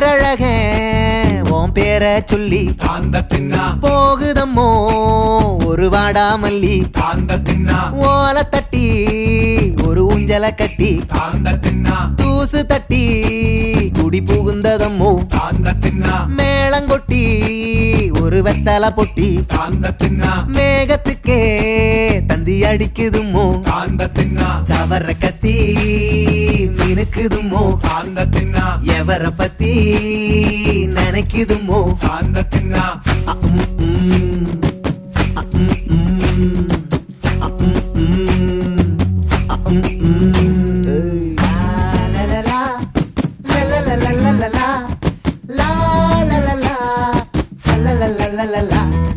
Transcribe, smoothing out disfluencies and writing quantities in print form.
பேரழக உன் பேர சொல்லி போகுதம்மோ ஒரு வாடாமல்லி ஓல தட்டி ஒரு ஊஞ்சல கட்டி தூசு தட்டி குடி புகுந்ததம்மோ மேளங்கொட்டி ஒரு வெத்தல பொட்டி மேகத்துக்கே தந்தி அடிக்குதுமோ சவர கத்தி மினுக்குதுமோ எவர பத்தி நினைக்குதுமோ la la la la